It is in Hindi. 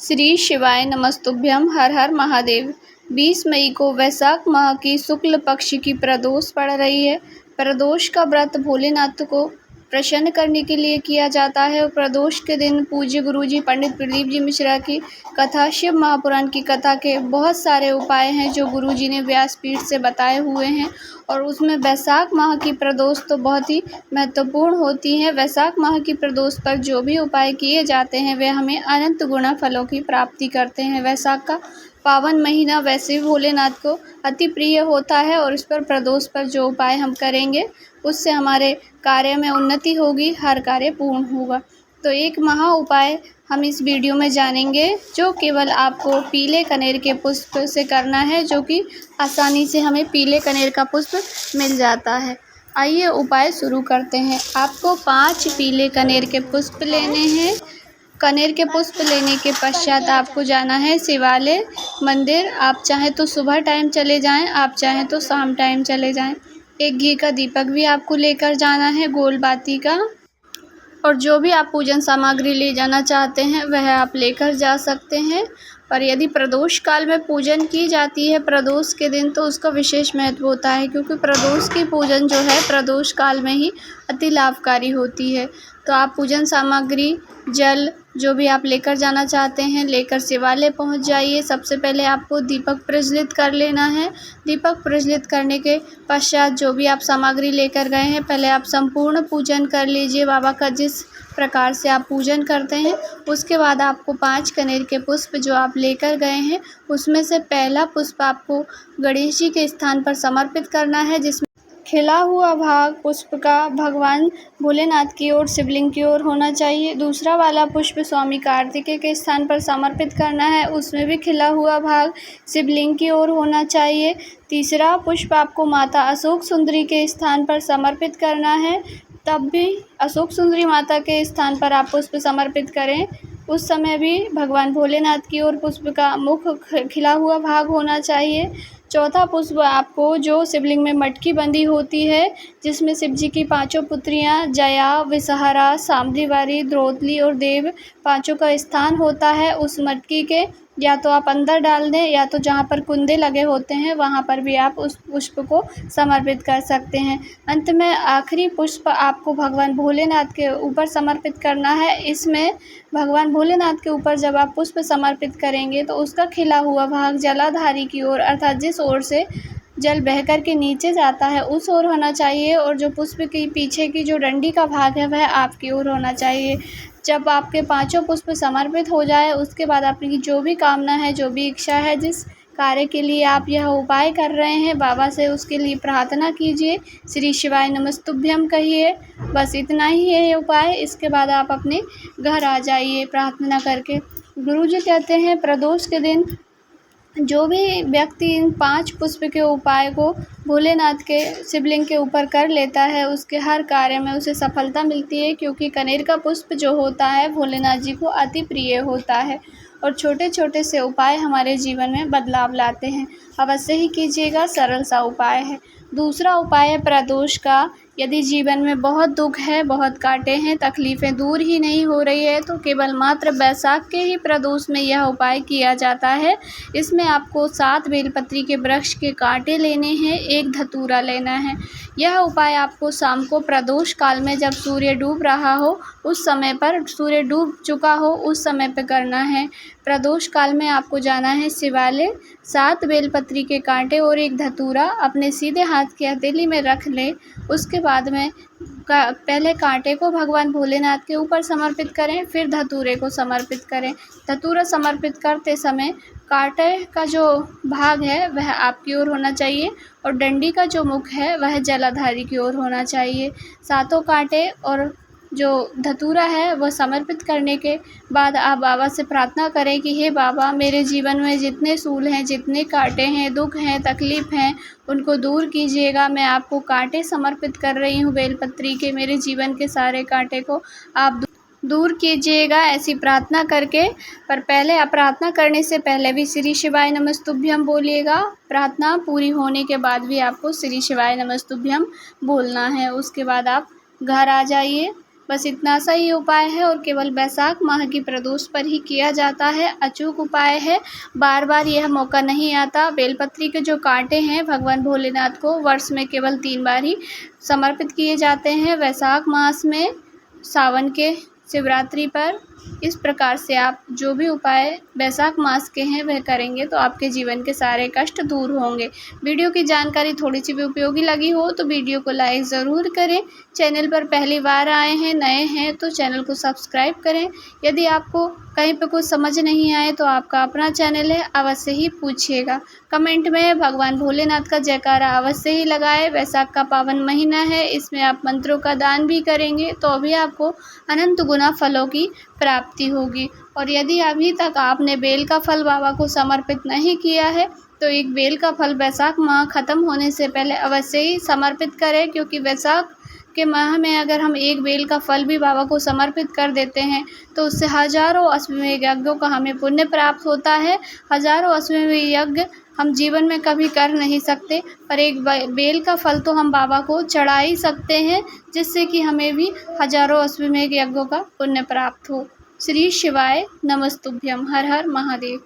श्री शिवाय नमस्तुभ्यं। हर हर महादेव। 20 मई को वैशाख माह की शुक्ल पक्ष की प्रदोष पड़ रही है। प्रदोष का व्रत भोलेनाथ को प्रसन्न करने के लिए किया जाता है और प्रदोष के दिन पूज्य गुरुजी पंडित प्रदीप जी मिश्रा की कथा, शिव महापुराण की कथा के बहुत सारे उपाय हैं जो गुरुजी ने व्यासपीठ से बताए हुए हैं और उसमें वैशाख माह की प्रदोष तो बहुत ही महत्वपूर्ण होती है। वैशाख माह की प्रदोष पर जो भी उपाय किए जाते हैं वे हमें अनंत गुना फलों की प्राप्ति करते हैं। वैशाख का पावन महीना वैसे भी भोलेनाथ को अति प्रिय होता है और इस पर प्रदोष पर जो उपाय हम करेंगे उससे हमारे कार्य में उन्नति होगी, हर कार्य पूर्ण होगा। तो एक महा उपाय हम इस वीडियो में जानेंगे जो केवल आपको पीले कनेर के पुष्प से करना है, जो कि आसानी से हमें पीले कनेर का पुष्प मिल जाता है। आइए उपाय शुरू करते हैं। आपको 5 पीले कनेर के पुष्प लेने हैं। कनेर के पुष्प लेने के पश्चात आपको जाना है शिवालय मंदिर। आप चाहें तो सुबह टाइम चले जाएं, आप चाहें तो शाम टाइम चले जाएं। एक घी का दीपक भी आपको लेकर जाना है, गोल बाती का, और जो भी आप पूजन सामग्री ले जाना चाहते हैं वह आप लेकर जा सकते हैं। पर यदि प्रदोष काल में पूजन की जाती है प्रदोष के दिन तो उसका विशेष महत्व होता है, क्योंकि प्रदोष की पूजन जो है प्रदोष काल में ही अति लाभकारी होती है। तो आप पूजन सामग्री, जल, जो भी आप लेकर जाना चाहते हैं लेकर शिवालय पहुंच जाइए। सबसे पहले आपको दीपक प्रज्वलित कर लेना है। दीपक प्रज्वलित करने के पश्चात जो भी आप सामग्री लेकर गए हैं पहले आप संपूर्ण पूजन कर लीजिए बाबा का, जिस प्रकार से आप पूजन करते हैं। उसके बाद आपको 5 कनेर के पुष्प जो आप लेकर गए हैं उसमें से पहला पुष्प आपको गणेश जी के स्थान पर समर्पित करना है, जिसमें खिला हुआ भाग पुष्प का भगवान भोलेनाथ की ओर, शिवलिंग की ओर होना चाहिए। दूसरा वाला पुष्प स्वामी कार्तिकेय के स्थान पर समर्पित करना है, उसमें भी खिला हुआ भाग शिवलिंग की ओर होना चाहिए। तीसरा पुष्प आपको माता अशोक सुंदरी के स्थान पर समर्पित करना है, तब भी अशोक सुंदरी माता के स्थान पर आप पुष्प समर्पित करें। उस समय भी भगवान भोलेनाथ की ओर पुष्प का मुख खिला हुआ भाग होना चाहिए। चौथा पुष्प आपको जो शिवलिंग में मटकी बंधी होती है, जिसमें शिव जी की 5 पुत्रियां जया, विषहरा, शाम्भवी, द्रौपदी और देव 5 का स्थान होता है, उस मटकी के या तो आप अंदर डाल दें या तो जहाँ पर कुंदे लगे होते हैं वहाँ पर भी आप उस पुष्प को समर्पित कर सकते हैं। अंत में आखिरी पुष्प आपको भगवान भोलेनाथ के ऊपर समर्पित करना है। इसमें भगवान भोलेनाथ के ऊपर जब आप पुष्प समर्पित करेंगे तो उसका खिला हुआ भाग जलाधारी की ओर, अर्थात जिस ओर से जल बहकर के नीचे जाता है उस ओर होना चाहिए, और जो पुष्प की पीछे की जो डंडी का भाग है वह आपकी ओर होना चाहिए। जब आपके 5 पुष्प समर्पित हो जाए उसके बाद आपकी जो भी कामना है, जो भी इच्छा है, जिस कार्य के लिए आप यह उपाय कर रहे हैं बाबा से उसके लिए प्रार्थना कीजिए। श्री शिवाय नमस्तुभ्यं कहिए। बस इतना ही है ये उपाय। इसके बाद आप अपने घर आ जाइए प्रार्थना करके। गुरुजी कहते हैं प्रदोष के दिन जो भी व्यक्ति इन 5 पुष्प के उपाय को भोलेनाथ के शिवलिंग के ऊपर कर लेता है उसके हर कार्य में उसे सफलता मिलती है, क्योंकि कनेर का पुष्प जो होता है भोलेनाथ जी को अति प्रिय होता है और छोटे छोटे से उपाय हमारे जीवन में बदलाव लाते हैं। अवश्य ही कीजिएगा, सरल सा उपाय है। दूसरा उपाय है प्रदोष का। यदि जीवन में बहुत दुख है, बहुत कांटे हैं, तकलीफ़ें दूर ही नहीं हो रही है तो केवल मात्र वैशाख के ही प्रदोष में यह उपाय किया जाता है। इसमें आपको 7 बेलपत्री के वृक्ष के कांटे लेने हैं, 1 धतूरा लेना है। यह उपाय आपको शाम को प्रदोष काल में जब सूर्य डूब रहा हो उस समय पर, सूर्य डूब चुका हो उस समय पर करना है। प्रदोष काल में आपको जाना है शिवालय, 7 बेलपत्री के कांटे और 1 धतूरा अपने सीधे हाथ की हथेली में रख लें। उसके बाद में पहले कांटे को भगवान भोलेनाथ के ऊपर समर्पित करें, फिर धतूरे को समर्पित करें। धतूरा समर्पित करते समय कांटे का जो भाग है वह आपकी ओर होना चाहिए और डंडी का जो मुख है वह जलाधारी की ओर होना चाहिए। 7 कांटे और जो धतूरा है वह समर्पित करने के बाद आप बाबा से प्रार्थना करें कि हे बाबा, मेरे जीवन में जितने सूल हैं, जितने कांटे हैं, दुख हैं, तकलीफ़ हैं, उनको दूर कीजिएगा। मैं आपको कांटे समर्पित कर रही हूँ बेलपत्री के, मेरे जीवन के सारे कांटे को आप दूर कीजिएगा, ऐसी प्रार्थना करके। पर पहले आप प्रार्थना करने से पहले भी श्री शिवाय नमस्तुभ्यं बोलिएगा। प्रार्थना पूरी होने के बाद भी आपको श्री शिवाय नमस्तुभ्यं बोलना है। उसके बाद आप घर आ जाइए। बस इतना सा ही उपाय है और केवल वैशाख माह की प्रदोष पर ही किया जाता है। अचूक उपाय है, बार बार यह मौका नहीं आता। बेलपत्री के जो कांटे हैं भगवान भोलेनाथ को वर्ष में केवल 3 बार ही समर्पित किए जाते हैं, वैशाख मास में, सावन के शिवरात्रि पर। इस प्रकार से आप जो भी उपाय वैशाख मास के हैं वह करेंगे तो आपके जीवन के सारे कष्ट दूर होंगे। वीडियो की जानकारी थोड़ी सी भी उपयोगी लगी हो तो वीडियो को लाइक ज़रूर करें। चैनल पर पहली बार आए हैं, नए हैं तो चैनल को सब्सक्राइब करें। यदि आपको कहीं पे कुछ समझ नहीं आए तो आपका अपना चैनल है, अवश्य ही पूछिएगा। कमेंट में भगवान भोलेनाथ का जयकारा अवश्य ही लगाएं। वैशाख का पावन महीना है, इसमें आप मंत्रों का दान भी करेंगे तो भी आपको अनंत गुना फलों की प्राप्ति होगी। और यदि अभी तक आपने बेल का फल बाबा को समर्पित नहीं किया है तो एक बेल का फल वैशाख माह खत्म होने से पहले अवश्य ही समर्पित करें, क्योंकि वैशाख के माह में अगर हम एक बेल का फल भी बाबा को समर्पित कर देते हैं तो उससे हजारों अश्वमेध यज्ञों का हमें पुण्य प्राप्त होता है। हजारों अश्वमेध यज्ञ हम जीवन में कभी कर नहीं सकते, पर एक बेल का फल तो हम बाबा को चढ़ा ही सकते हैं, जिससे कि हमें भी हजारों अश्वमेध यज्ञों का पुण्य प्राप्त हो। श्री शिवाय नमस्तुभ्यम। हर हर महादेव।